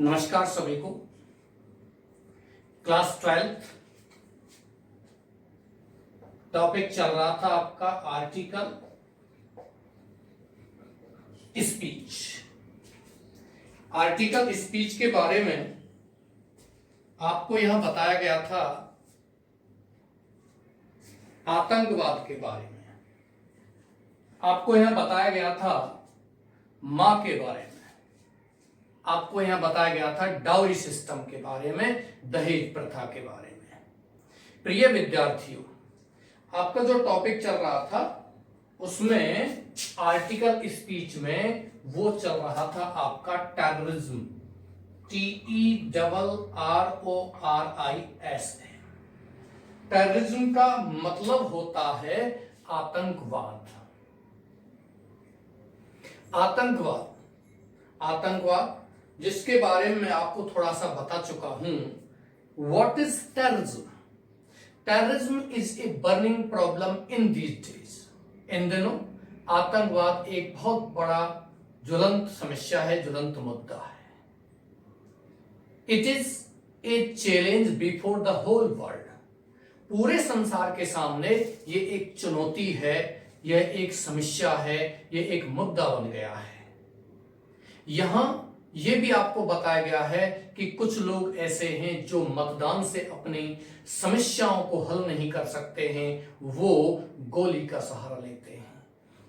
नमस्कार सभी को। क्लास 12 टॉपिक चल रहा था आपका आर्टिकल स्पीच। आर्टिकल स्पीच के बारे में आपको यहां बताया गया था आतंकवाद के बारे में, आपको यहां बताया गया था मां के बारे में, आपको यहां बताया गया था डाउरी सिस्टम के बारे में, दहेज प्रथा के बारे में। प्रिय विद्यार्थियों, आपका जो टॉपिक चल रहा था उसमें आर्टिकल स्पीच में वो चल रहा था आपका टेररिज्म, TERRORIS। टेररिज्म का मतलब होता है आतंकवाद। आतंकवाद जिसके बारे में मैं आपको थोड़ा सा बता चुका हूं। What is terrorism? Terrorism is a burning problem in these days. इन दिनों आतंकवाद एक बहुत बड़ा ज्वलंत समस्या है, ज्वलंत मुद्दा है। It is a challenge before the whole world. पूरे संसार के सामने ये एक चुनौती है, यह एक समस्या है, यह एक मुद्दा बन गया है। यहां यह भी आपको बताया गया है कि कुछ लोग ऐसे हैं जो मतदान से अपनी समस्याओं को हल नहीं कर सकते हैं, वो गोली का सहारा लेते हैं।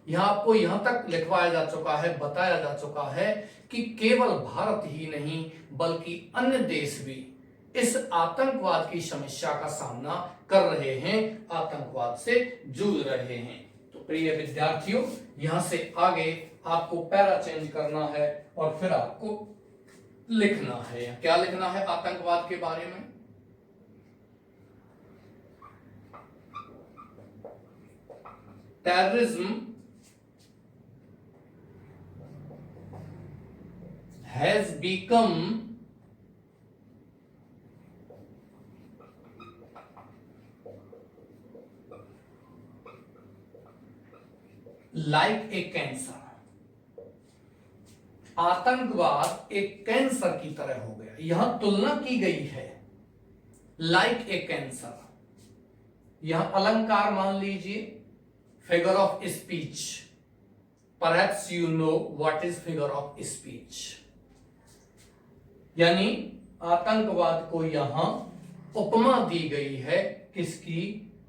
यहां आपको यहां तक लिखवाया जा चुका है, बताया जा चुका है कि केवल भारत ही नहीं बल्कि अन्य देश भी इस आतंकवाद की समस्या का सामना कर रहे हैं, आतंकवाद से जूझ रहे हैं। तो प्रिय विद्यार्थियों, यहां से आगे आपको पैरा चेंज करना है और फिर आपको लिखना है। क्या लिखना है आतंकवाद के बारे में? Terrorism has become like a cancer. आतंकवाद एक कैंसर की तरह हो गया। यहां तुलना की गई है लाइक ए कैंसर। यहां अलंकार मान लीजिए figure of speech. Perhaps you know what is figure of speech. यानी आतंकवाद को यहां उपमा दी गई है, किसकी?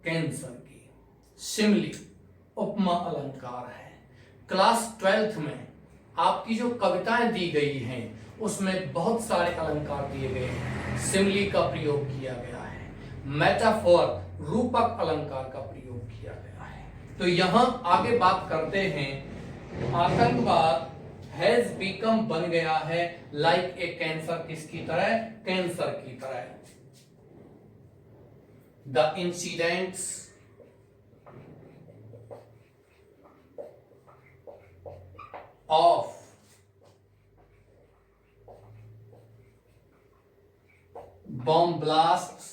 कैंसर की। सिमिली उपमा अलंकार है। क्लास 12th में आपकी जो कविताएं दी गई हैं उसमें बहुत सारे अलंकार दिए गए हैं, सिमिली का प्रयोग किया गया है, मेटाफोर रूपक अलंकार का प्रयोग किया गया है। तो यहां आगे बात करते हैं, आतंकवाद हैज बिकम बन गया है लाइक ए कैंसर। किसकी तरह? कैंसर की तरह। The incidents of bomb blasts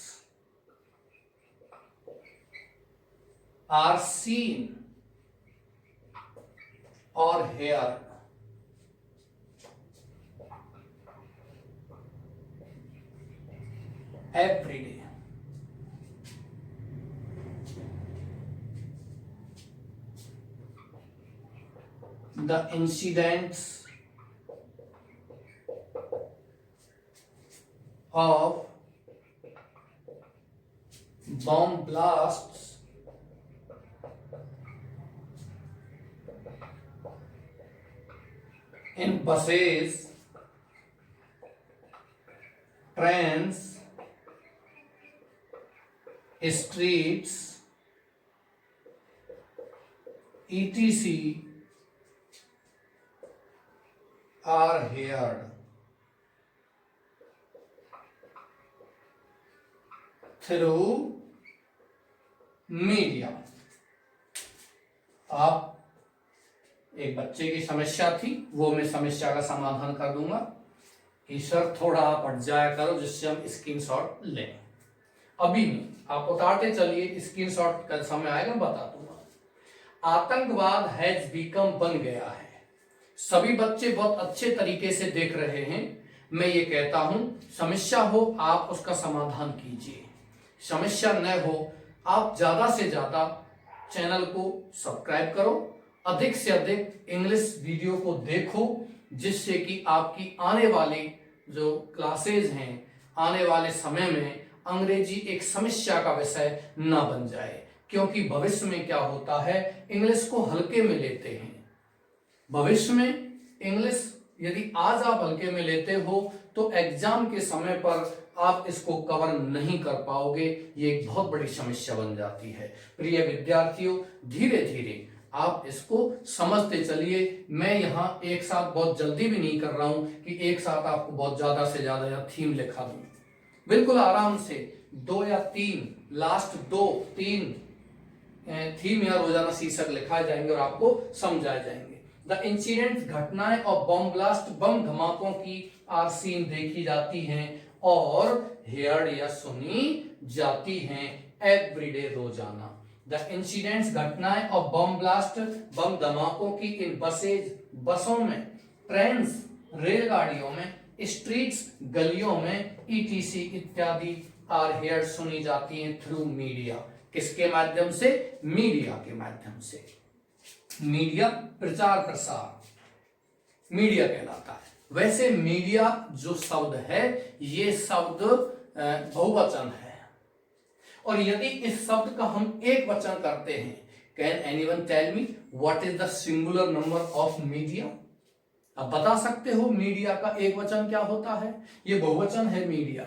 are seen or heard every day. The incidents of bomb blasts in buses, trains, streets, etc. are heard through media। आप एक बच्चे की समस्या थी, वो मैं समस्या का समाधान कर दूंगा कि सर थोड़ा आप हट जाया करो जिससे हम स्क्रीनशॉट लें। अभी नहीं, आप उतारते चलिए, स्क्रीनशॉट का समय आएगा बता दूंगा। आतंकवाद हैज बिकम बन गया है। सभी बच्चे बहुत अच्छे तरीके से देख रहे हैं, मैं ये कहता हूं समस्या हो आप उसका समाधान कीजिए, समस्या न हो आप ज्यादा से ज्यादा चैनल को सब्सक्राइब करो, अधिक से अधिक इंग्लिश वीडियो को देखो, जिससे कि आपकी आने वाली जो क्लासेज हैं, आने वाले समय में अंग्रेजी एक समस्या का विषय न बन जाए। क्योंकि भविष्य में क्या होता है, इंग्लिश को हल्के में लेते हैं। भविष्य में इंग्लिश यदि आज आप हल्के में लेते हो तो एग्जाम के समय पर आप इसको कवर नहीं कर पाओगे, ये एक बहुत बड़ी समस्या बन जाती है। प्रिय विद्यार्थियों, धीरे धीरे आप इसको समझते चलिए। मैं यहाँ एक साथ बहुत जल्दी भी नहीं कर रहा हूं कि एक साथ आपको बहुत ज्यादा से ज्यादा या थीम लिखा दूं। बिल्कुल आराम से 2 या 3 लास्ट 2-3 थीम या रोजाना शीर्षक लिखाए जाएंगे और आपको समझाए जाएंगे। द इंसिडेंट, घटनाएं और बम ब्लास्ट, बम धमाकों की आर सीन देखी जाती हैं और हेयर्ड या सुनी जाती हैं एवरीडे, रोजाना। द इंसिडेंट्स, घटनाएं और बम ब्लास्ट, बम धमाकों की इन बसेज, बसों में, ट्रेन्स, रेलगाड़ियों में, स्ट्रीट्स, गलियों में, ईटीसी इत्यादि आर हेयर्ड, सुनी जाती हैं थ्रू मीडिया। किसके माध्यम से? मीडिया के माध्यम से। मीडिया प्रचार प्रसार मीडिया कहलाता है। वैसे मीडिया जो शब्द है ये शब्द बहुवचन है, और यदि इस शब्द का हम एक वचन करते हैं, can anyone tell me what is the singular number of media? आप बता सकते हो मीडिया का एक वचन क्या होता है? ये बहुवचन है मीडिया।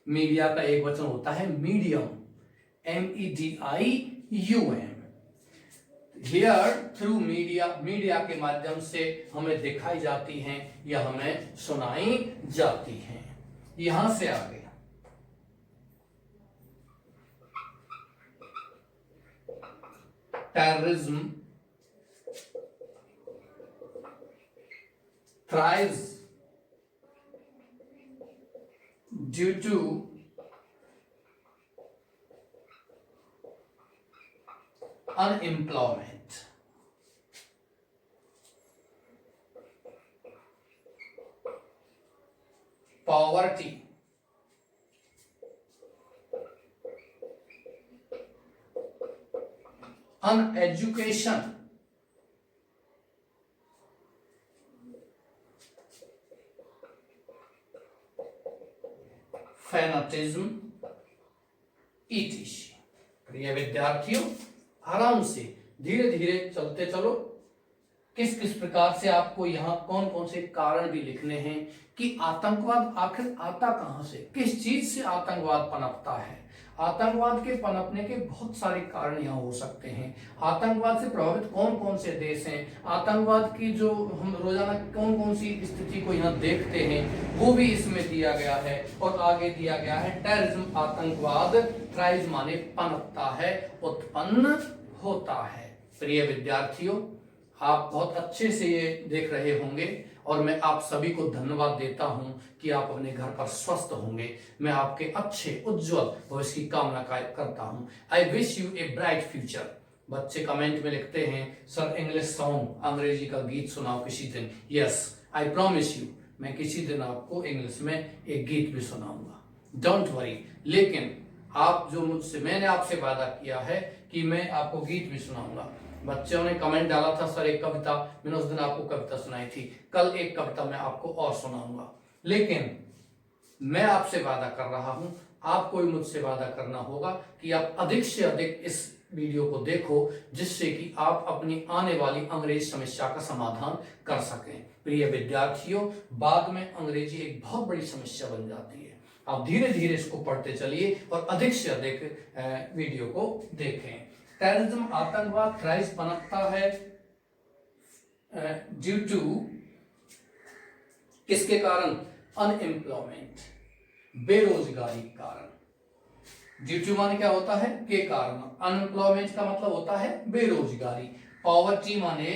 मीडिया का एक वचन होता है medium, MEDIUM। Here through media, media के माध्यम से हमें दिखाई जाती हैं या हमें सुनाई जाती हैं। यहां से आगे terrorism thrives due to unemployment, poverty, uneducation, फैनाटिज्म, ETC। प्रिय विद्यार्थियों, आराम से धीरे धीरे चलते चलो। किस किस प्रकार से आपको यहाँ कौन कौन से कारण भी लिखने हैं कि आतंकवाद आखिर आता कहां से, किस चीज से आतंकवाद पनपता है। आतंकवाद के पनपने के बहुत सारे कारण यहाँ हो सकते हैं। आतंकवाद से प्रभावित कौन कौन से देश हैं, आतंकवाद की जो हम रोजाना कौन कौन सी स्थिति को यहाँ देखते हैं, वो भी इसमें दिया गया है। और आगे दिया गया है टेररिज्म, आतंकवाद, थ्राइव माने पनपता है, उत्पन्न होता है। प्रिय विद्यार्थियों, आप बहुत अच्छे से ये देख रहे होंगे और मैं आप सभी को धन्यवाद देता हूं कि आप अपने घर पर स्वस्थ होंगे। मैं आपके अच्छे उज्जवल भविष्य की कामना करता हूं। I wish U a bright future. बच्चे कमेंट में लिखते हैं सर इंग्लिश सॉन्ग, अंग्रेजी का गीत सुनाओ किसी दिन। यस, आई प्रॉमिस यू, मैं किसी दिन आपको इंग्लिश में एक गीत भी सुनाऊंगा, डोंट वरी। लेकिन आप जो मुझसे, मैंने आपसे वादा किया है कि मैं आपको गीत भी सुनाऊंगा। बच्चों ने कमेंट डाला था सर एक कविता, मैंने उस दिन आपको कविता सुनाई थी, कल एक कविता मैं आपको और सुनाऊंगा। लेकिन मैं आपसे वादा कर रहा हूं, आपको भी मुझसे वादा करना होगा कि आप अधिक से अधिक इस वीडियो को देखो, जिससे कि आप अपनी आने वाली अंग्रेजी समस्या का समाधान कर सकें। प्रिय विद्यार्थियों, बाद में अंग्रेजी एक बहुत बड़ी समस्या बन जाती है। आप धीरे धीरे इसको पढ़ते चलिए और अधिक से अधिक वीडियो को देखें। टेररिज्म, आतंकवाद, थ्राइव पनपता है ड्यू टू, किसके कारण? अनएम्प्लॉयमेंट, बेरोजगारी के कारण। ड्यू टू माने क्या होता है? के कारण। अनएम्प्लॉयमेंट का मतलब होता है बेरोजगारी। पॉवर्टी माने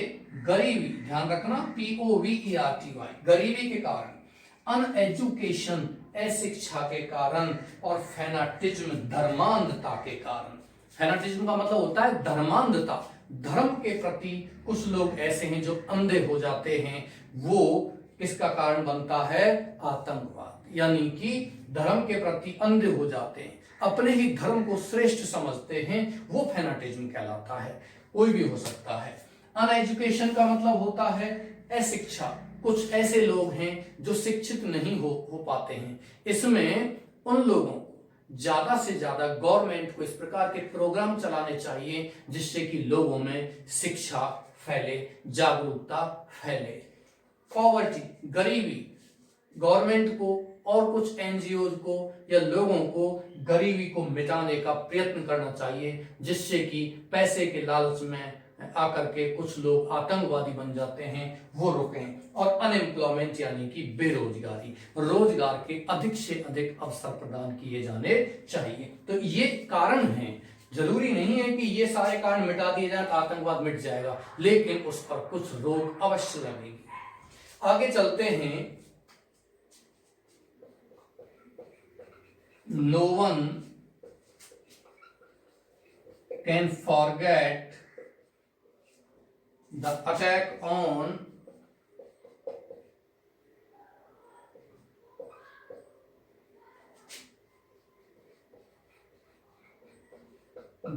गरीबी, ध्यान रखना, POVERTY, गरीबी के कारण। अनएजुकेशन, अशिक्षा के कारण। और फैनाटिज्म, धर्मांधता के कारण। फैनाटिज्म का मतलब होता है धर्मांधता, धर्म के प्रति कुछ लोग ऐसे हैं जो अंधे हो जाते हैं, वो किसका कारण बनता है? आतंकवाद। यानी कि धर्म के प्रति अंधे हो जाते हैं, अपने ही धर्म को श्रेष्ठ समझते हैं, वो फैनाटिज्म कहलाता है। कोई भी हो सकता है। अनएजुकेशन का मतलब होता है अशिक्षा। कुछ ऐसे लोग हैं जो शिक्षित नहीं हो पाते हैं। इसमें उन लोगों को ज्यादा से ज्यादा गवर्नमेंट को इस प्रकार के प्रोग्राम चलाने चाहिए जिससे कि लोगों में शिक्षा फैले, जागरूकता फैले। पॉवर्टी, गरीबी, गवर्नमेंट को और कुछ एनजीओ को या लोगों को गरीबी को मिटाने का प्रयत्न करना चाहिए जिससे कि पैसे के लालच में आकर के कुछ लोग आतंकवादी बन जाते हैं, वो रुकें। और अनएम्प्लॉयमेंट यानी कि बेरोजगारी, रोजगार के अधिक से अधिक अवसर प्रदान किए जाने चाहिए। तो ये कारण हैं। जरूरी नहीं है कि ये सारे कारण मिटा दिए जाए तो आतंकवाद मिट जाएगा, लेकिन उस पर कुछ रोक अवश्य लगेगी। आगे चलते हैं। No one can forget the attack on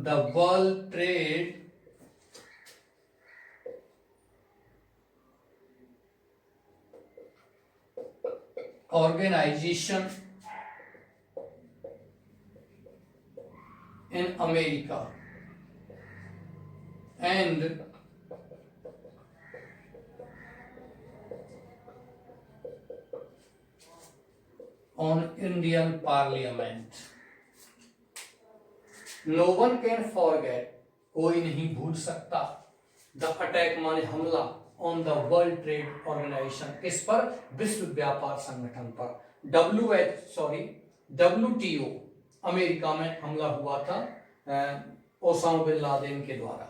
the World Trade Organization in America and on Indian Parliament. No one can forget, कोई नहीं भूल सकता, the attack माने हमला, on the World Trade Organization, इस पर विश्व व्यापार संगठन पर, WTO, अमेरिका में हमला हुआ था ओसामा बिन लादेन के द्वारा।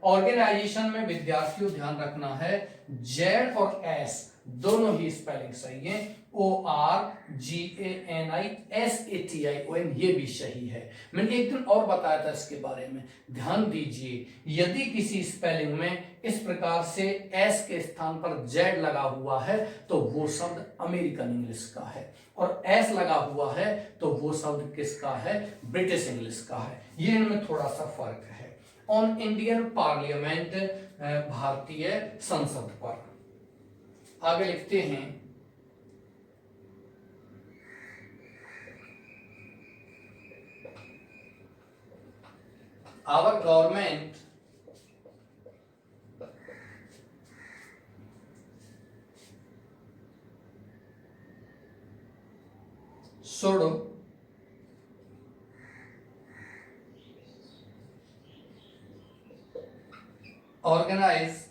ऑर्गेनाइजेशन में विद्यार्थियों ध्यान रखना है, जेड और एस दोनों ही स्पेलिंग सही है। ORGANISATION ये भी सही है। मैंने एक दिन और बताया था इसके बारे में, ध्यान दीजिए। यदि किसी स्पेलिंग में इस प्रकार से एस के स्थान पर जेड लगा हुआ है तो वो शब्द अमेरिकन इंग्लिश का है, और एस लगा हुआ है तो वो शब्द किसका है? ब्रिटिश इंग्लिश का है। ये इनमें थोड़ा सा फर्क है। ऑन इंडियन पार्लियामेंट, भारतीय संसद पर। आगे लिखते हैं, आवर गवर्नमेंट should organize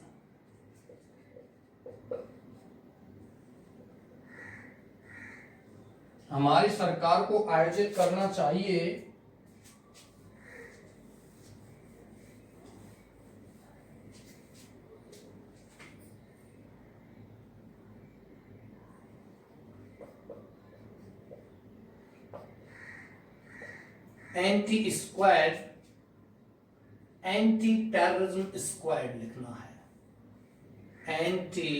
हमारी सरकार को आयोजित करना चाहिए एंटी टेररिज्म स्क्वाड लिखना है। एंटी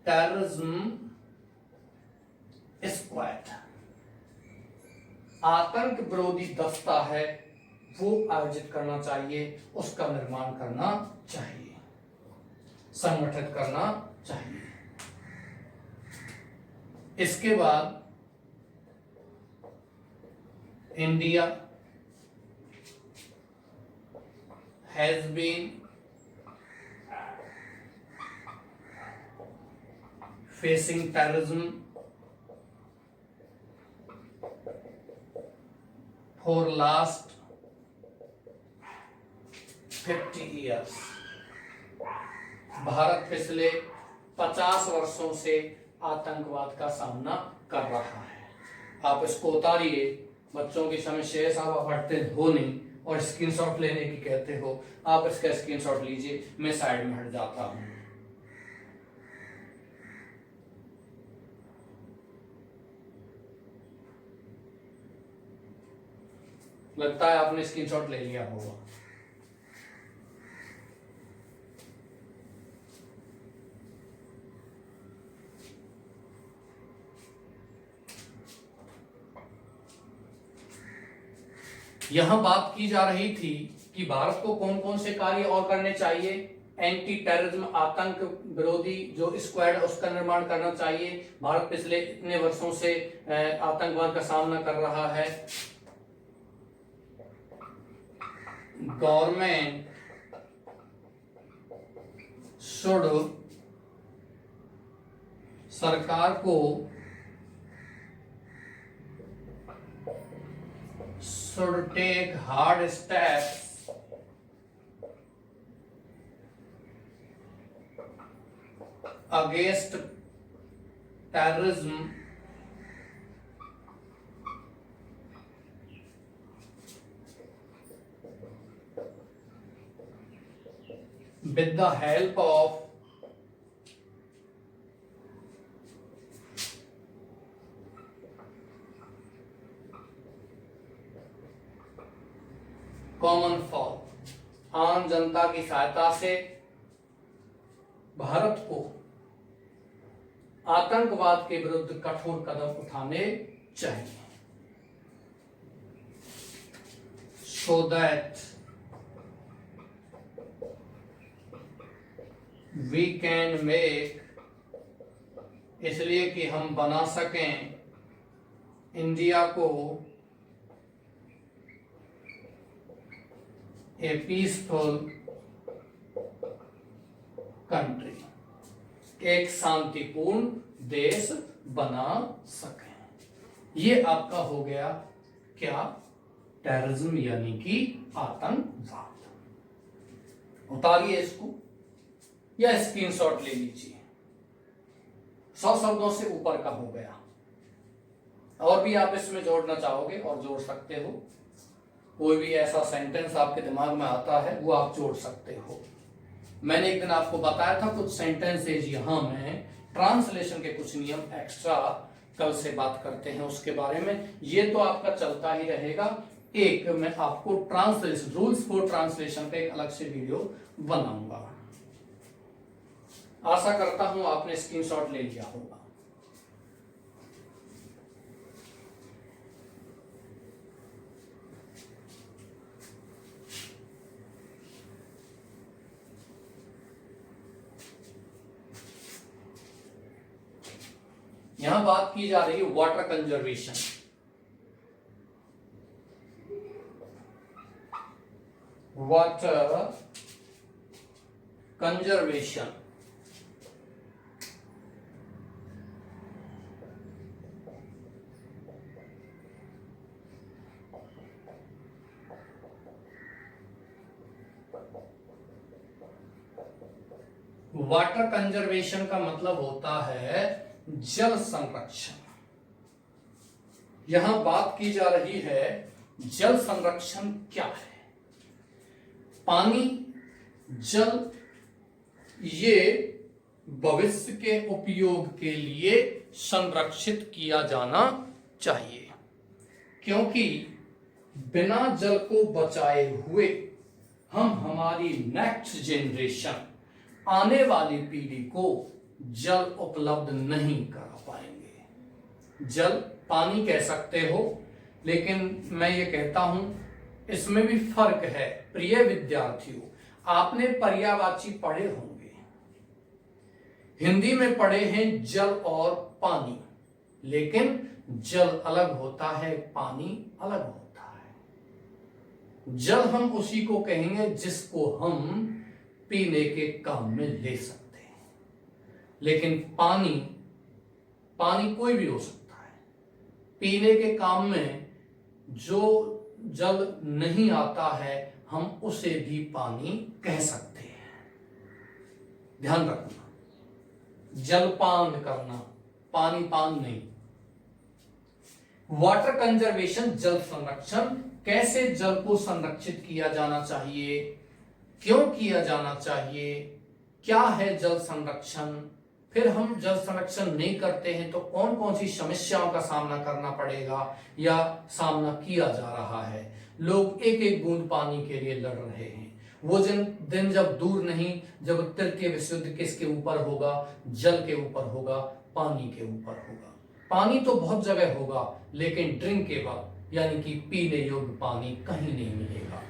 टेररिज्म स्क्वाड, आतंक विरोधी दस्ता है, वो आयोजित करना चाहिए, उसका निर्माण करना चाहिए, संगठित करना चाहिए। इसके बाद India has been facing terrorism for last 50 years। भारत पिछले 50 वर्षों से आतंकवाद का सामना कर रहा है। आप इसको उतारिए, बच्चों की समस्या साहब आप पढ़ते हो नहीं और स्क्रीनशॉट लेने की कहते हो, आप इसका स्क्रीनशॉट लीजिए, मैं साइड में हट जाता हूं। लगता है आपने स्क्रीनशॉट ले लिया होगा। यहां बात की जा रही थी कि भारत को कौन कौन से कार्य और करने चाहिए। एंटी टेररिज्म, आतंक विरोधी जो स्क्वाड उसका निर्माण करना चाहिए। भारत पिछले इतने वर्षों से आतंकवाद का सामना कर रहा है। गवर्नमेंट शुड, सरकार को should take hard steps against terrorism with the help of common fall, आम जनता की सहायता से भारत को आतंकवाद के विरुद्ध कठोर कदम उठाने चाहिए, so that we can make, इसलिए कि हम बना सकें इंडिया को ए पीसफुल कंट्री, एक शांतिपूर्ण देश बना सकें। ये आपका हो गया क्या, टेररिज्म यानी कि आतंकवाद। उतारिए इसको या स्क्रीनशॉट ले लीजिए। 100 शब्दों से ऊपर का हो गया। और भी आप इसमें जोड़ना चाहोगे और जोड़ सकते हो। कोई भी ऐसा सेंटेंस आपके दिमाग में आता है वो आप जोड़ सकते हो। मैंने एक दिन आपको बताया था कुछ सेंटेंसेज, यहां में ट्रांसलेशन के कुछ नियम एक्स्ट्रा कल से बात करते हैं उसके बारे में। ये तो आपका चलता ही रहेगा। एक मैं आपको ट्रांसलेशन, रूल्स फॉर ट्रांसलेशन का एक अलग से वीडियो बनाऊंगा। आशा करता हूं आपने स्क्रीनशॉट ले लिया होगा। यहां बात की जा रही है water conservation. Water conservation, water conservation का मतलब होता है जल संरक्षण। यहां बात की जा रही है जल संरक्षण क्या है। पानी, जल, ये भविष्य के उपयोग के लिए संरक्षित किया जाना चाहिए, क्योंकि बिना जल को बचाए हुए हम हमारी नेक्स्ट जेनरेशन, आने वाली पीढ़ी को जल उपलब्ध नहीं करा पाएंगे। जल पानी कह सकते हो, लेकिन मैं ये कहता हूं इसमें भी फर्क है। प्रिय विद्यार्थियों, आपने पर्यायवाची पढ़े होंगे, हिंदी में पढ़े हैं जल और पानी, लेकिन जल अलग होता है, पानी अलग होता है। जल हम उसी को कहेंगे जिसको हम पीने के काम में ले सकते हैं, लेकिन पानी, पानी कोई भी हो सकता है। पीने के काम में जो जल नहीं आता है हम उसे भी पानी कह सकते हैं। ध्यान रखना, जलपान करना, पानी पान नहीं। वाटर कंजर्वेशन, जल संरक्षण। कैसे जल को संरक्षित किया जाना चाहिए, क्यों किया जाना चाहिए, क्या है जल संरक्षण, फिर हम जल संरक्षण नहीं करते हैं तो कौन कौन सी समस्याओं का सामना करना पड़ेगा या सामना किया जा रहा है। लोग एक एक बूंद पानी के लिए लड़ रहे हैं। वो दिन जब दूर नहीं, जब तृतीय विश्व युद्ध किसके ऊपर होगा, जल के ऊपर होगा, पानी के ऊपर होगा। पानी तो बहुत जगह होगा, लेकिन ड्रिंकेबल, यानी कि पीने योग्य पानी कहीं नहीं मिलेगा।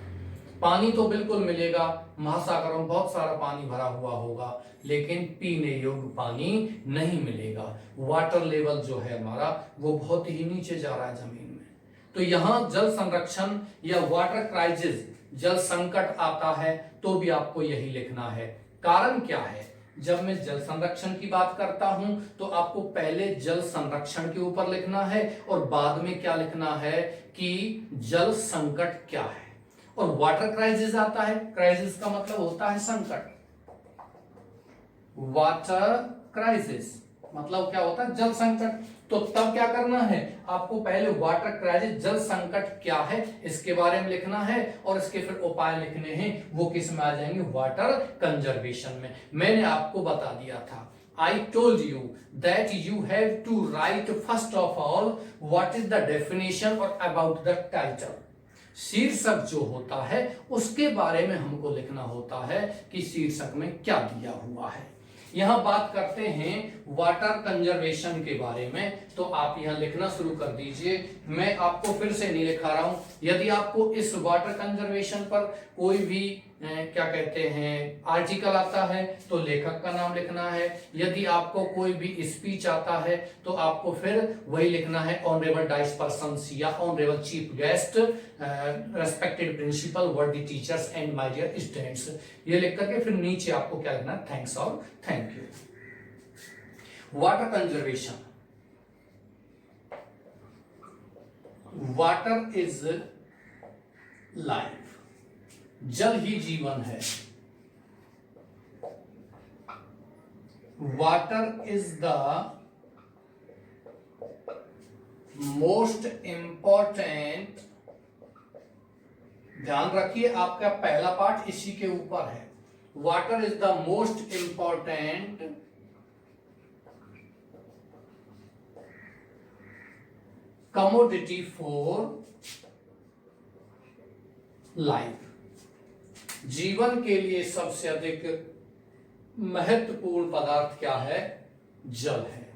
पानी तो बिल्कुल मिलेगा, महासागरों में बहुत सारा पानी भरा हुआ होगा, लेकिन पीने योग्य पानी नहीं मिलेगा। वाटर लेवल जो है हमारा वो बहुत ही नीचे जा रहा है जमीन में। तो यहां जल संरक्षण या वाटर क्राइसिस, जल संकट आता है तो भी आपको यही लिखना है। कारण क्या है? जब मैं जल संरक्षण की बात करता हूं तो आपको पहले जल संरक्षण के ऊपर लिखना है और बाद में क्या लिखना है कि जल संकट क्या है। और वाटर क्राइसिस आता है, क्राइसिस का मतलब होता है संकट। वाटर क्राइसिस मतलब क्या होता है? जल संकट। तो तब क्या करना है? आपको पहले वाटर क्राइसिस, जल संकट क्या है, इसके बारे में लिखना है और इसके फिर उपाय लिखने हैं। वो किस में आ जाएंगे? वाटर कंजर्वेशन में। मैंने आपको बता दिया था, I told you that you have to write first of all what is the definition or about the title। शीर्षक जो होता है उसके बारे में हमको लिखना होता है कि शीर्षक में क्या दिया हुआ है। यहां बात करते हैं वाटर कंजर्वेशन के बारे में, तो आप यहां लिखना शुरू कर दीजिए। मैं आपको फिर से नहीं लिखा रहा हूं। यदि आपको इस वाटर कंजर्वेशन पर कोई भी क्या कहते हैं आर्टिकल आता है तो लेखक का नाम लिखना है। यदि आपको कोई भी स्पीच आता है तो आपको फिर वही लिखना है, ऑनरेबल डाइस पर्सन्स या honourable chief guest, respected principal, worthy teachers and my dear students. ये लिख करके फिर नीचे आपको क्या लिखना है? थैंक्स और thank you. Water conservation, water is life, जल ही जीवन है। Water is the most important, ध्यान रखिए आपका पहला पार्ट इसी के ऊपर है। Water is the most important commodity for life, जीवन के लिए सबसे अधिक महत्वपूर्ण पदार्थ क्या है? जल है।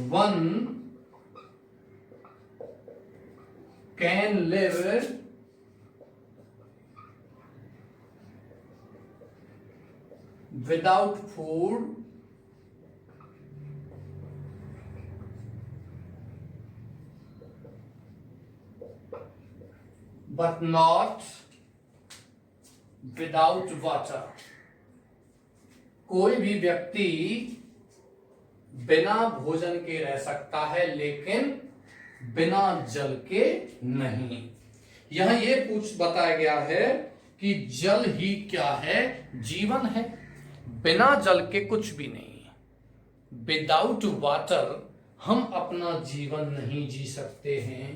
One can live without food but not without water। कोई भी व्यक्ति बिना भोजन के रह सकता है लेकिन बिना जल के नहीं। यहां यह बताया गया है कि जल ही क्या है? जीवन है। बिना जल के कुछ भी नहीं है। विदाउट वाटर हम अपना जीवन नहीं जी सकते हैं।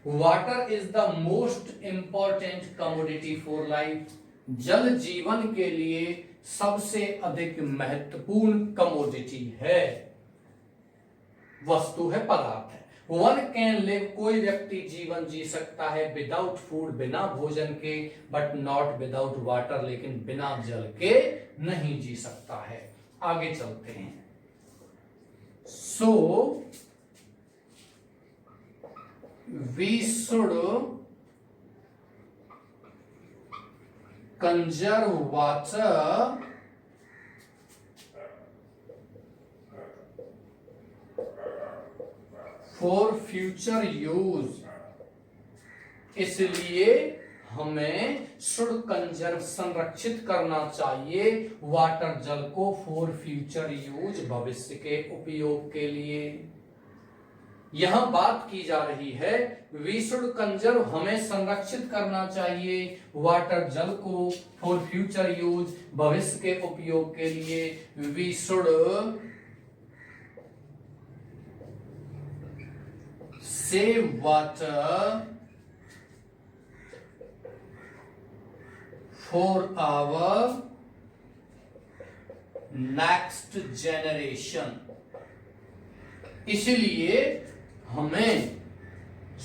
Water is the most important commodity for life, जल जीवन के लिए सबसे अधिक महत्वपूर्ण कमोडिटी है, वस्तु है, पदार्थ है। वन कैन लिव, कोई व्यक्ति जीवन जी सकता है विदाउट फूड, बिना भोजन के, बट नॉट विदाउट वाटर, लेकिन बिना जल के नहीं जी सकता है। आगे चलते हैं। सो we should conserve water for future use। इसलिए हमें शुड कंजर्व, संरक्षित करना चाहिए वाटर, जल को, फॉर फ्यूचर यूज, भविष्य के उपयोग के लिए। यहां बात की जा रही है वी शुड कंजर्व, हमें संरक्षित करना चाहिए वाटर, जल को, फॉर फ्यूचर यूज, भविष्य के उपयोग के लिए। We should save water for our next generation. इसलिए हमें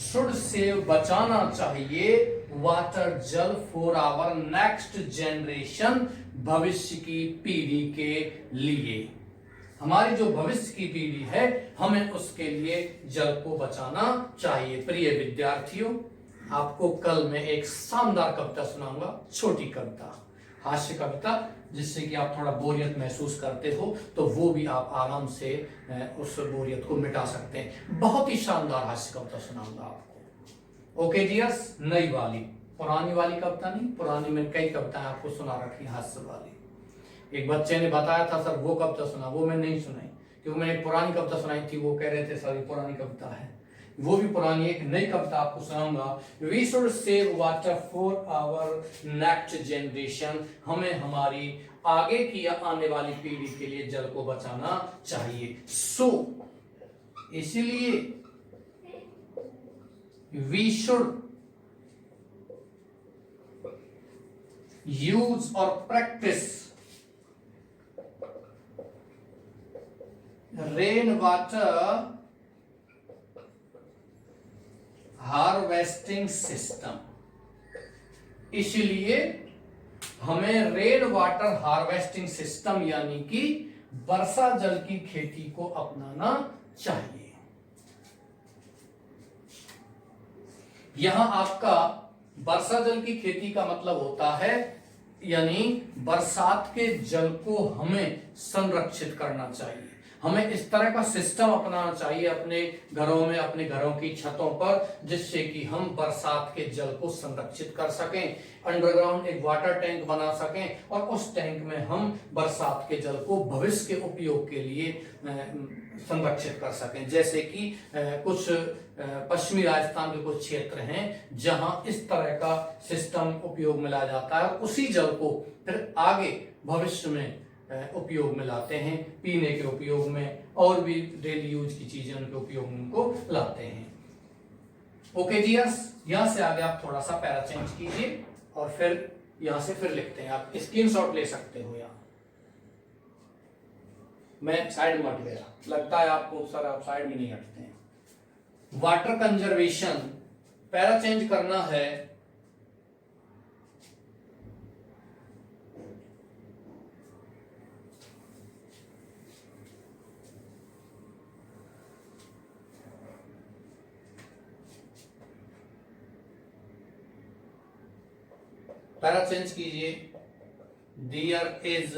शुड सेव, बचाना चाहिए वाटर, जल, फॉर आवर नेक्स्ट जनरेशन, भविष्य की पीढ़ी के लिए। हमारी जो भविष्य की पीढ़ी है, हमें उसके लिए जल को बचाना चाहिए। प्रिय विद्यार्थियों, आपको कल मैं एक शानदार कविता सुनाऊंगा, छोटी कविता, हास्य कविता, जिससे कि आप थोड़ा बोरियत महसूस करते हो तो वो भी आप आराम से उस बोरियत को मिटा सकते हैं। बहुत ही शानदार हास्य कविता सुनाऊंगा आपको। ओके डियर्स, नई वाली, पुरानी वाली कविता नहीं, पुरानी में कई कविताएं आपको सुना रखी हास्य वाली। एक बच्चे ने बताया था सर वो कविता सुना, वो मैं नहीं सुनाई क्योंकि मैंने एक पुरानी कविता सुनाई थी, वो कह रहे थे सर ये पुरानी कविता है। वो भी पुरानी, एक नई कविता आपको सुनाऊंगा। We should save water for our next generation, हमें हमारी आगे की या आने वाली पीढ़ी के लिए जल को बचाना चाहिए। इसलिए वी शुड यूज और practice rain water harvesting system, इसलिए हमें रेन वाटर हार्वेस्टिंग सिस्टम यानी कि वर्षा जल की खेती को अपनाना चाहिए। यहां आपका वर्षा जल की खेती का मतलब होता है यानी बरसात के जल को हमें संरक्षित करना चाहिए। हमें इस तरह का सिस्टम अपनाना चाहिए अपने घरों में, अपने घरों की छतों पर, जिससे कि हम बरसात के जल को संरक्षित कर सकें, अंडरग्राउंड एक वाटर टैंक बना सकें और उस टैंक में हम बरसात के जल को भविष्य के उपयोग के लिए संरक्षित कर सकें। जैसे कि कुछ पश्चिमी राजस्थान के कुछ क्षेत्र हैं जहां इस तरह का सिस्टम उपयोग में लाया जाता है, उसी जल को फिर आगे भविष्य में उपयोग में लाते हैं, पीने के उपयोग में और भी डेली यूज की चीजें उनके उपयोग में उनको लाते हैं। ओके डियर्स, यहां से आगे आप थोड़ा सा पैरा चेंज कीजिए और फिर यहां से फिर लिखते हैं। आप स्क्रीनशॉट ले सकते हो। यहां मैं साइड में हट गया, लगता है आपको सर आप साइड में नहीं हटते हैं। वाटर कंजर्वेशन, पैरा चेंज करना है। पैरा चेंज कीजिए। There is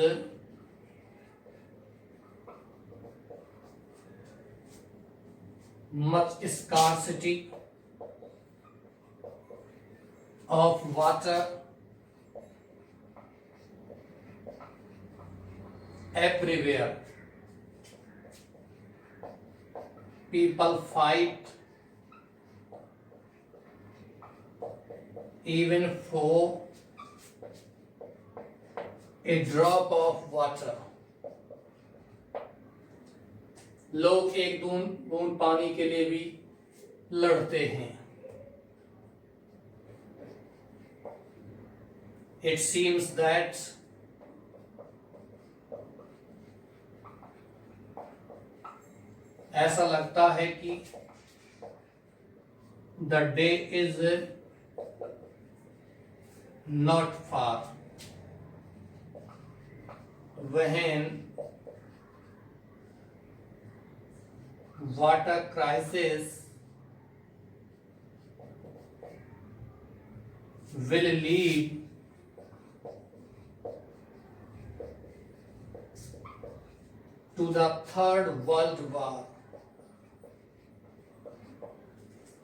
much scarcity of water everywhere. People fight even for a drop of water. लोग एक बूंद पानी के लिए भी लड़ते हैं। It seems that ऐसा लगता है कि the day is not far when water crisis will lead to the Third World War.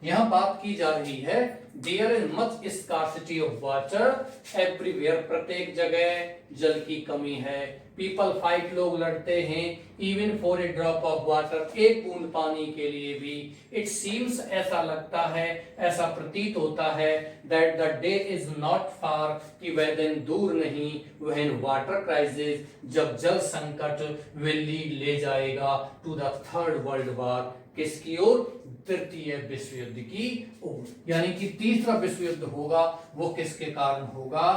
यहां बात की जा रही है there is much scarcity of water everywhere, प्रत्येक जगह जल की कमी है। पीपल फाइट, लोग लड़ते हैं, even for a drop of water, एक बूंद पानी के लिए भी। इट सीम्स, ऐसा लगता है, ऐसा प्रतीत होता है, that the day is not far, कि वह दिन दूर नहीं, व्हेन वाटर क्राइसिस, जब जल संकट विल लीड, ले जाएगा, to the third world war, किसकी ओर? तृतीय विश्व युद्ध की ओर। यानी कि तीसरा विश्व युद्ध होगा, वो किसके कारण होगा?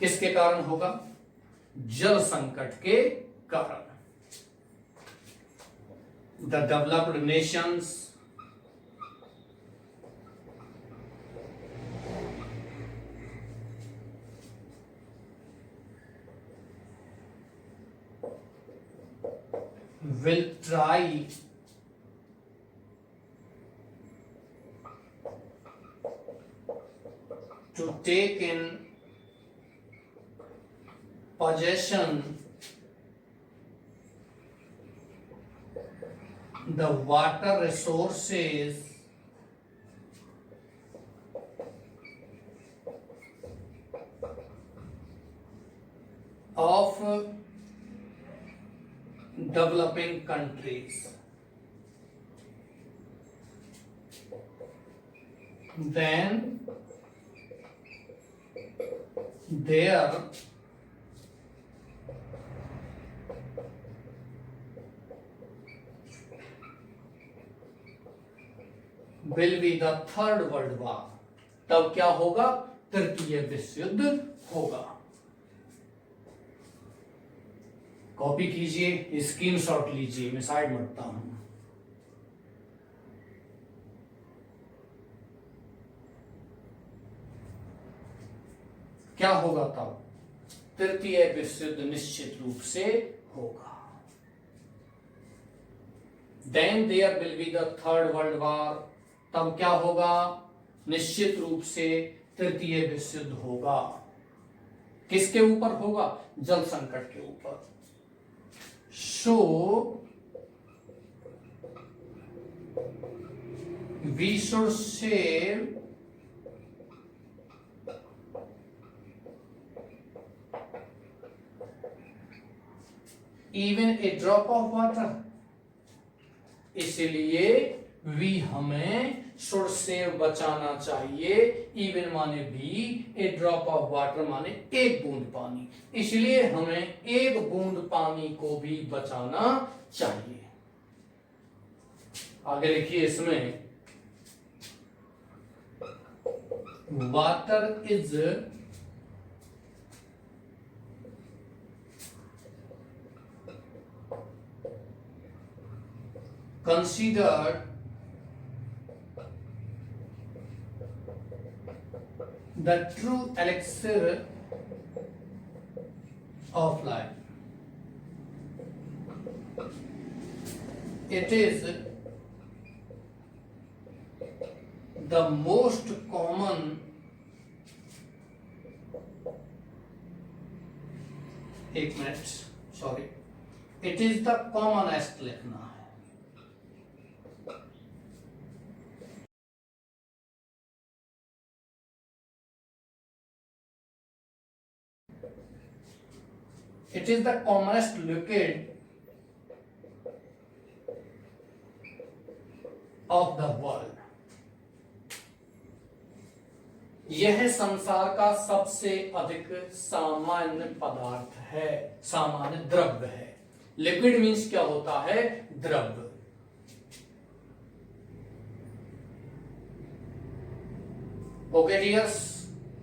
किसके कारण होगा? जल संकट के कारण। The developed Nations will try to take in possession the water resources of developing countries, then there will be the third world war. तब क्या होगा? तृतीय विश्व युद्ध होगा। कॉपी कीजिए, स्क्रीनशॉट लीजिए, मैं साइड मरता हूं। क्या होगा तब? तृतीय विश्व युद्ध निश्चित रूप से होगा। Then there will be the third world war. तब क्या होगा? निश्चित रूप से तृतीय विश्व युद्ध होगा। किसके ऊपर होगा? जल संकट के ऊपर। So we should save even a drop of water. इसलिए वी हमें शुड सेव बचाना चाहिए, इवन माने भी, ए ड्रॉप ऑफ वाटर माने एक बूंद पानी, इसलिए हमें एक बूंद पानी को भी बचाना चाहिए। आगे लिखिए इसमें, water is considered the true elixir of life. It is the most common एक minute, sorry, it is the commonest लिखना है। It is the commonest liquid of the world. यह संसार का सबसे अधिक सामान्य पदार्थ है, सामान्य द्रव्य है। लिक्विड मीन्स क्या होता है? द्रव्य। ओके डियर्स,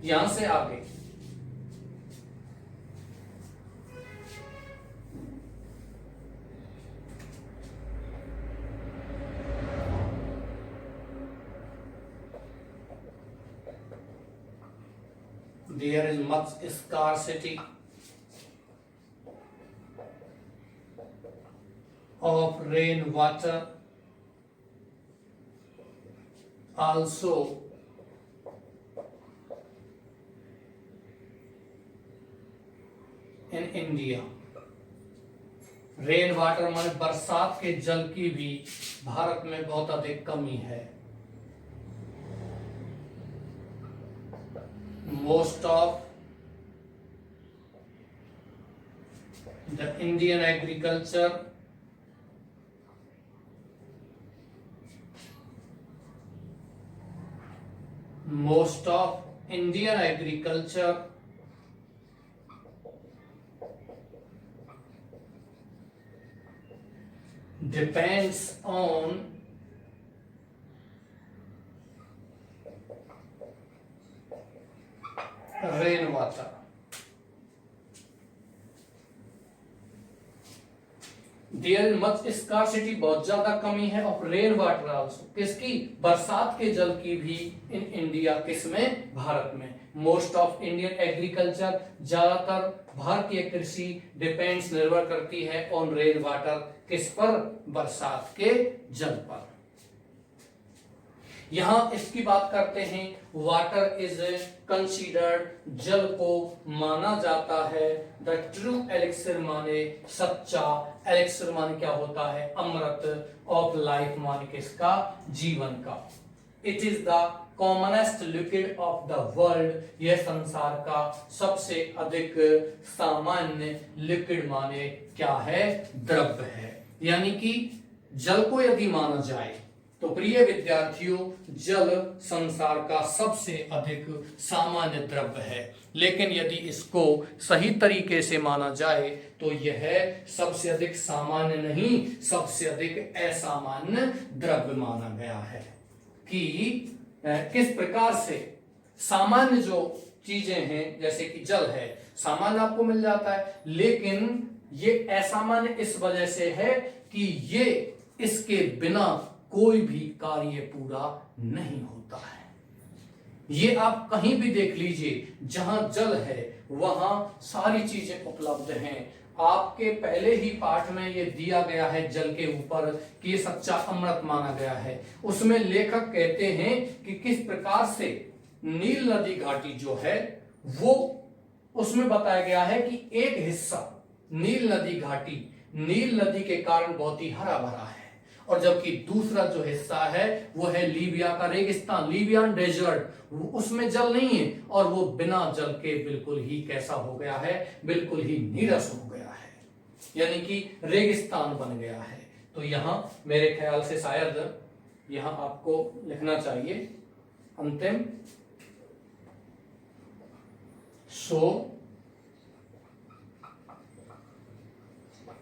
यहां से आगे there is much scarcity of rainwater. Also, in India, rain water माने बरसात के जल की भी भारत में बहुत अधिक कमी है। Most of the Indian agriculture depends on rainwater. There is much scarcity, बहुत ज्यादा कमी है, ऑफ रेन वाटर आल्सो, किसकी, बरसात के जल की भी, इन इंडिया, किसमें, भारत में। मोस्ट ऑफ इंडियन एग्रीकल्चर, ज्यादातर भारतीय कृषि डिपेंड्स, निर्भर करती है, ऑन रेन वाटर, किस पर, बरसात के जल पर। यहां इसकी बात करते हैं, वाटर इज कंसीडर्ड, जल को माना जाता है, द ट्रू एलिक्सिर माने सच्चा, एलिक्सिर माने क्या होता है, अमृत, ऑफ लाइफ माने किसका, जीवन का। It is the commonest liquid of the world, यह संसार का सबसे अधिक सामान्य लिक्विड माने क्या है, द्रव्य है। यानी कि जल को यदि माना जाए तो प्रिय विद्यार्थियों, जल संसार का सबसे अधिक सामान्य द्रव्य है, लेकिन यदि इसको सही तरीके से माना जाए तो यह सबसे अधिक सामान्य नहीं, सबसे अधिक असामान्य द्रव्य माना गया है। कि किस प्रकार से सामान्य जो चीजें हैं, जैसे कि जल है, सामान्य आपको मिल जाता है, लेकिन ये असामान्य इस वजह से है कि ये इसके बिना कोई भी कार्य पूरा नहीं होता है। ये आप कहीं भी देख लीजिए, जहां जल है वहां सारी चीजें उपलब्ध हैं। आपके पहले ही पाठ में ये दिया गया है जल के ऊपर कि ये सच्चा अमृत माना गया है। उसमें लेखक कहते हैं कि किस प्रकार से नील नदी घाटी जो है वो, उसमें बताया गया है कि एक हिस्सा नील नदी घाटी नील नदी के कारण बहुत ही हरा भरा है, और जबकि दूसरा जो हिस्सा है वो है लीबिया का रेगिस्तान, लीबियन डेजर्ट, उसमें जल नहीं है और वो बिना जल के बिल्कुल ही कैसा हो गया है, बिल्कुल ही नीरस हो गया है, यानी कि रेगिस्तान बन गया है। तो यहां मेरे ख्याल से शायद यहां आपको लिखना चाहिए अंतिम, so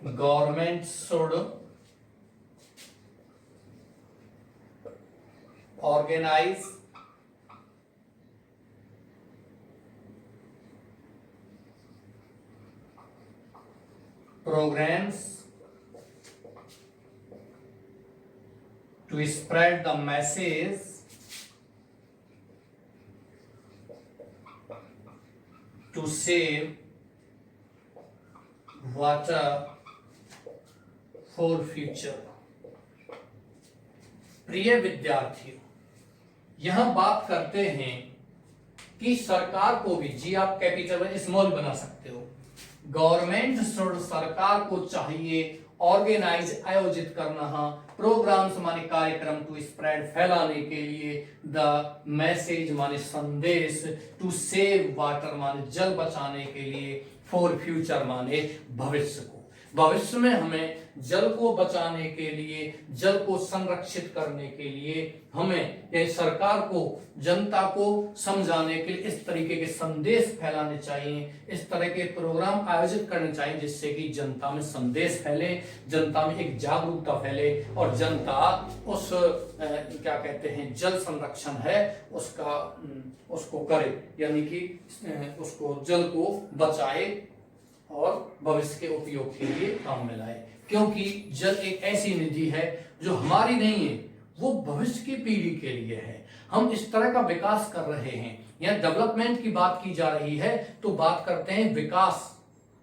government should organize programs to spread the message to save water for future। प्रिय विद्यार्थियों, यहां बात करते हैं कि सरकार को भी, जी आप कैपिटल स्मॉल बना सकते हो, गवर्नमेंट शुड, सरकार को चाहिए, ऑर्गेनाइज, आयोजित करना, प्रोग्राम्स माने कार्यक्रम, टू स्प्रेड, फैलाने के लिए, द मैसेज माने संदेश, टू सेव वाटर माने जल बचाने के लिए, फॉर फ्यूचर माने भविष्य को। भविष्य में हमें जल को बचाने के लिए, जल को संरक्षित करने के लिए हमें, या सरकार को जनता को समझाने के लिए इस तरीके के संदेश फैलाने चाहिए, इस तरह के प्रोग्राम आयोजित करने चाहिए जिससे कि जनता में संदेश फैले, जनता में एक जागरूकता फैले और जनता उस क्या कहते हैं जल संरक्षण है उसको करे, यानी कि उसको जल को बचाए और भविष्य के उपयोग के लिए काम में लाए। क्योंकि जल एक ऐसी निधि है जो हमारी नहीं है, वो भविष्य की पीढ़ी के लिए है। हम इस तरह का विकास कर रहे हैं, यहाँ डेवलपमेंट की बात की जा रही है तो बात करते हैं विकास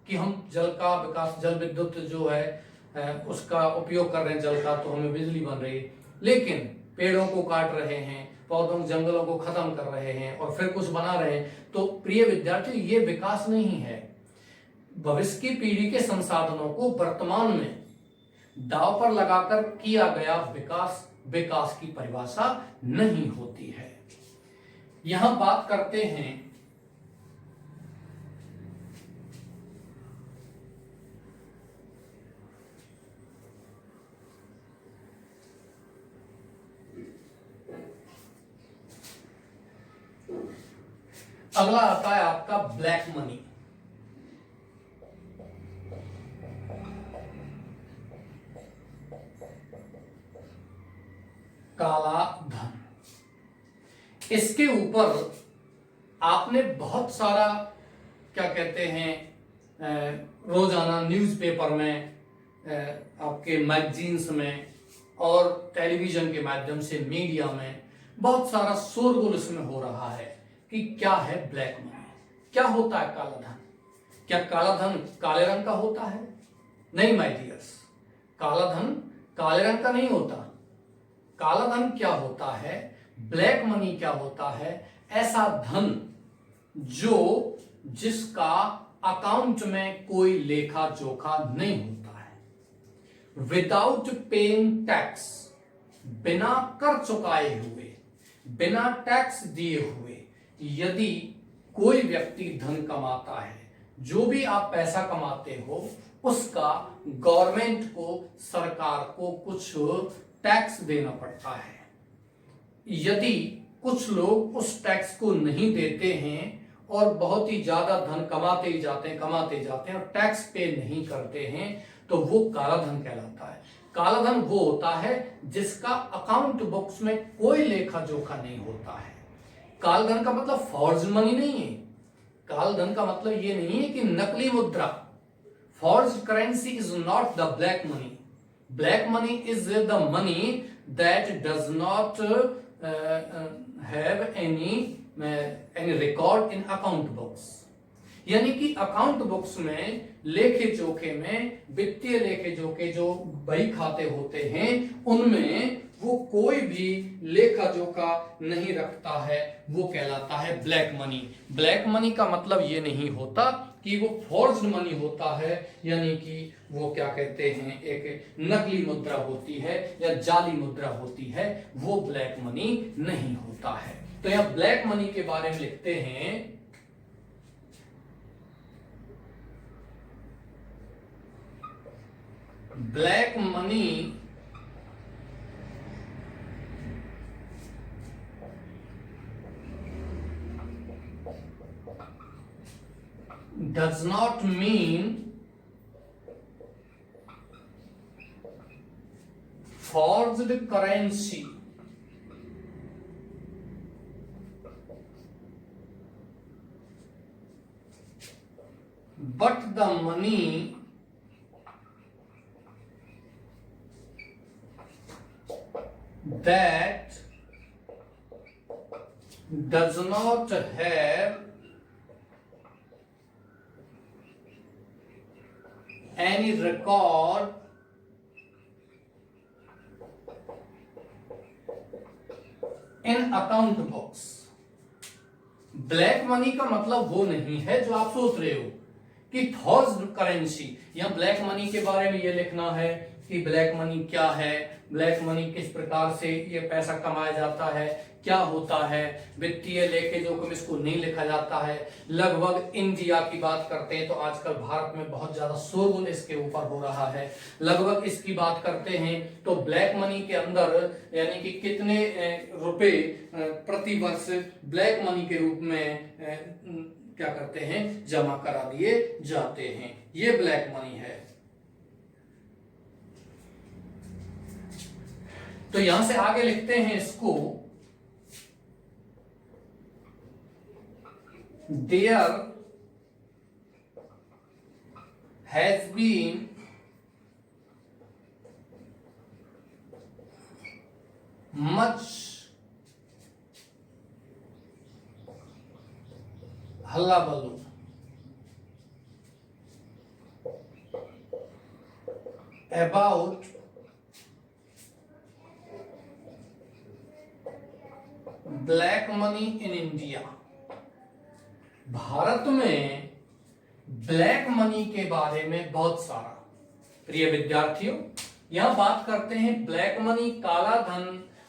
कि हम जल का विकास, जल विद्युत जो है उसका उपयोग कर रहे हैं जल का, तो हमें बिजली बन रही है, लेकिन पेड़ों को काट रहे हैं, पौधों जंगलों को खत्म कर रहे हैं और फिर कुछ बना रहे हैं। तो प्रिय विद्यार्थी, ये विकास नहीं है। भविष्य की पीढ़ी के संसाधनों को वर्तमान में दांव पर लगाकर किया गया विकास की परिभाषा नहीं होती है। यहां बात करते हैं अगला आता है आपका ब्लैक मनी। काला धन, इसके ऊपर आपने बहुत सारा क्या कहते हैं रोजाना न्यूज़पेपर में आपके मैगजीन्स में और टेलीविजन के माध्यम से मीडिया में बहुत सारा शोरगुल इसमें हो रहा है कि क्या है ब्लैक मनी, क्या होता है काला धन। क्या काला धन काले रंग का होता है? नहीं माय डियर्स, काला धन काले रंग का नहीं होता। काला धन क्या होता है, ब्लैक मनी क्या होता है? ऐसा धन जो जिसका अकाउंट में कोई लेखा जोखा नहीं होता है, विदाउट पेइंग टैक्स, बिना कर चुकाए हुए, बिना टैक्स दिए हुए यदि कोई व्यक्ति धन कमाता है, जो भी आप पैसा कमाते हो उसका गवर्नमेंट को, सरकार को कुछ टैक्स देना पड़ता है। यदि कुछ लोग उस टैक्स को नहीं देते हैं और बहुत ही ज्यादा धन कमाते ही जाते हैं और टैक्स पे नहीं करते हैं, तो वो काला धन कहलाता है। काला धन वो होता है जिसका अकाउंट बुक्स में कोई लेखा जोखा नहीं होता है। काला धन का मतलब फॉर्ज मनी नहीं है। काला धन का मतलब ये नहीं है कि नकली मुद्रा। Forge currency is not the black money. Black money is the money that does not have any record in account books. यानी कि अकाउंट बुक्स में लेखे जोखे में, वित्तीय लेखे जोखे जो बही खाते होते हैं उनमें वो कोई भी लेखा जोखा नहीं रखता है, वो कहलाता है ब्लैक मनी। ब्लैक मनी का मतलब ये नहीं होता कि वो फॉर्ज्ड मनी होता है, यानी कि वो क्या कहते हैं, एक नकली मुद्रा होती है या जाली मुद्रा होती है, वो ब्लैक मनी नहीं होता है। तो यहां ब्लैक मनी के बारे में लिखते हैं, black money does not mean forged currency, but the money that does not have any record in account books। Black money का मतलब वो नहीं है जो आप सोच रहे हो कि फॉर्ज्ड करेंसी। या ब्लैक मनी के बारे में ये लिखना है कि ब्लैक मनी क्या है, ब्लैक मनी किस प्रकार से ये पैसा कमाया जाता है, क्या होता है, वित्तीय लेखे जोखिम इसको नहीं लिखा जाता है। लगभग इंडिया की बात करते हैं तो आजकल भारत में बहुत ज्यादा शोरगुल इसके ऊपर हो रहा है। लगभग इसकी बात करते हैं तो ब्लैक मनी के अंदर यानी कि कितने रुपए प्रति वर्ष ब्लैक मनी के रूप में क्या करते हैं, जमा करा दिए जाते हैं, ये ब्लैक मनी है। तो यहां से आगे लिखते हैं इसको, there has been much hullabaloo about black money in India. Bharat में ब्लैक मनी के बारे में बहुत सारा, प्रिय विद्यार्थियों यहां बात करते हैं ब्लैक मनी, काला धन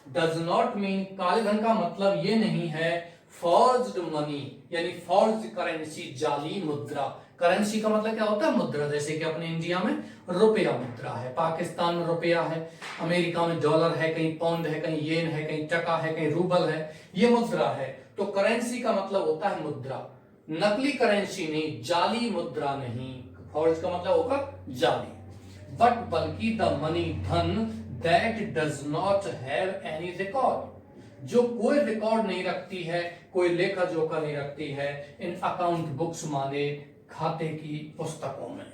डज नॉट मीन, काले धन का मतलब ये नहीं है फॉर्ज्ड मनी यानी फॉर्ज्ड करेंसी, जाली मुद्रा। करेंसी का मतलब क्या होता है, मुद्रा। जैसे कि अपने इंडिया में रुपया मुद्रा है, पाकिस्तान में रुपया है, अमेरिका में डॉलर है, कहीं पाउंड है, कहीं येन है, कहीं टका है, कहीं रूबल है, ये मुद्रा है। तो करेंसी का मतलब होता है मुद्रा, नकली करेंसी नहीं, जाली मुद्रा नहीं। फॉर्ज का मतलब होगा जाली, बट बल्कि द मनी धन that does not have any record, जो कोई रिकॉर्ड नहीं रखती है, कोई लेखा जोखा नहीं रखती है इन अकाउंट बुक्स माने खाते की पुस्तकों में।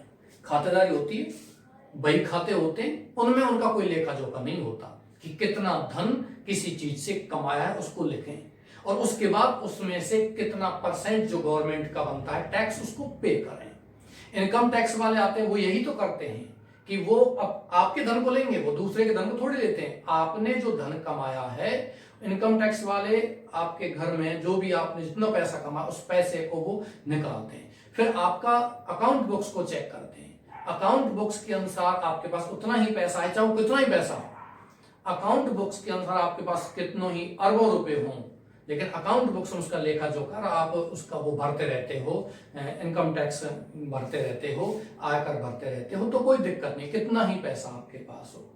खातेदारी होती है बही खाते होते हैं, उनमें उनका कोई लेखा जोखा नहीं होता कि कितना धन किसी चीज से कमाया है उसको लिखें, और उसके बाद उसमें से कितना परसेंट जो गवर्नमेंट का बनता है टैक्स उसको पे करें। इनकम टैक्स वाले आते हैं, वो यही तो करते हैं कि वो आपके धन को लेंगे, वो दूसरे के धन को थोड़ी लेते हैं। आपने जो धन कमाया है, इनकम टैक्स वाले आपके घर में जो भी आपने जितना पैसा कमाया उस पैसे को वो निकालते हैं, फिर आपका अकाउंट बुक्स को चेक करते हैं। अकाउंट बुक्स के अनुसार आपके पास उतना ही पैसा है, चाहे कितना ही पैसा हो। अकाउंट बुक्स के अनुसार आपके पास कितनों ही अरबों रुपए हों, लेकिन अकाउंट बुक्स में उसका लेखा जोखा आप उसका वो भरते रहते हो, इनकम टैक्स भरते रहते हो, आयकर भरते रहते हो, तो कोई दिक्कत नहीं, कितना ही पैसा आपके पास हो।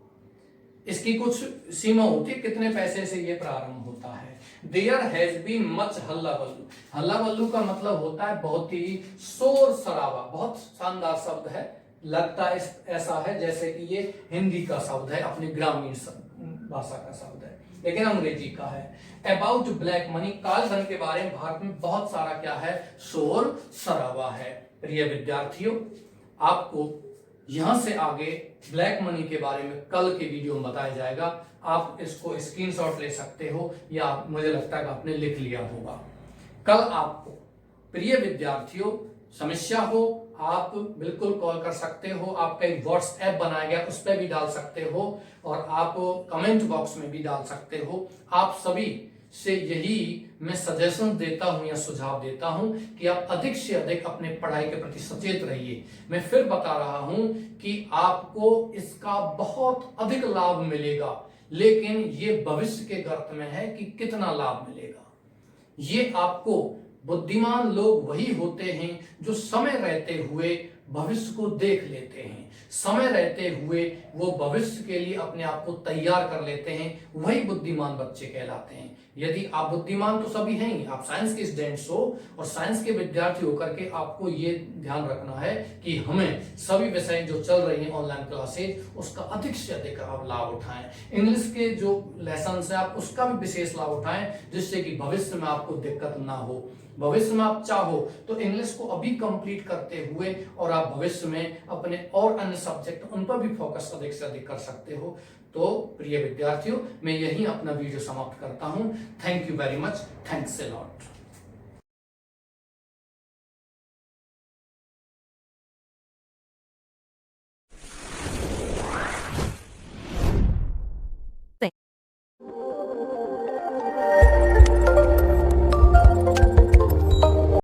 इसकी कुछ सीमा होती है, कितने पैसे से ये प्रारंभ होता है। देयर हैज बीन मच हल्ला बल्लू। हल्ला बल्लू का मतलब होता है बहुत ही शोर शराबा। बहुत शानदार शब्द है, लगता है ऐसा है जैसे कि ये हिंदी का शब्द है, अपनी ग्रामीण भाषा का शब्द है, लेकिन अंग्रेजी का है। अबाउट ब्लैक मनी, काले धन के बारे में भारत में बहुत सारा क्या है, शोर शराबा है। प्रिय विद्यार्थियों, आपको यहां से आगे ब्लैक मनी के बारे में कल के वीडियो में बताया जाएगा। आप इसको स्क्रीनशॉट ले सकते हो, या मुझे लगता है कि आपने लिख लिया होगा। कल आपको प्रिय विद्यार्थियों समस्या हो, आप बिल्कुल कॉल कर सकते हो। आपका एक व्हाट्सएप बनाया गया, उस पर भी डाल सकते हो, और आप कमेंट बॉक्स में भी डाल सकते हो। आप सभी से यही मैं सजेशन देता हूं या सुझाव देता हूं कि आप अधिक से अधिक अपने पढ़ाई के प्रति सचेत रहिए। मैं फिर बता रहा हूं कि आपको इसका बहुत अधिक लाभ मिलेगा, लेकिन ये भविष्य के गर्त में है कि कितना लाभ मिलेगा। ये आपको, बुद्धिमान लोग वही होते हैं जो समय रहते हुए भविष्य को देख लेते हैं, समय रहते हुए वो भविष्य के लिए अपने आप को तैयार कर लेते हैं, वही बुद्धिमान बच्चे कहलाते हैं। यदि आप बुद्धिमान तो सभी हैं ही, आप साइंस के स्टूडेंट्स हो और साइंस के विद्यार्थी होकर के आपको ये ध्यान रखना है कि हमें सभी विषय जो चल रही हैं ऑनलाइन क्लासेज, उसका अधिक से अधिक आप लाभ उठाएं। इंग्लिश के जो लेसन है आप उसका भी विशेष लाभ उठाएं, जिससे कि भविष्य में आपको दिक्कत ना हो। भविष्य में आप चाहो तो इंग्लिश को अभी कंप्लीट करते हुए और आप भविष्य में अपने और अन्य सब्जेक्ट उन पर भी फोकस अधिक से अधिक कर सकते हो। तो प्रिय विद्यार्थियों, मैं यही अपना वीडियो समाप्त करता हूं। Thank you very much, thanks a lot.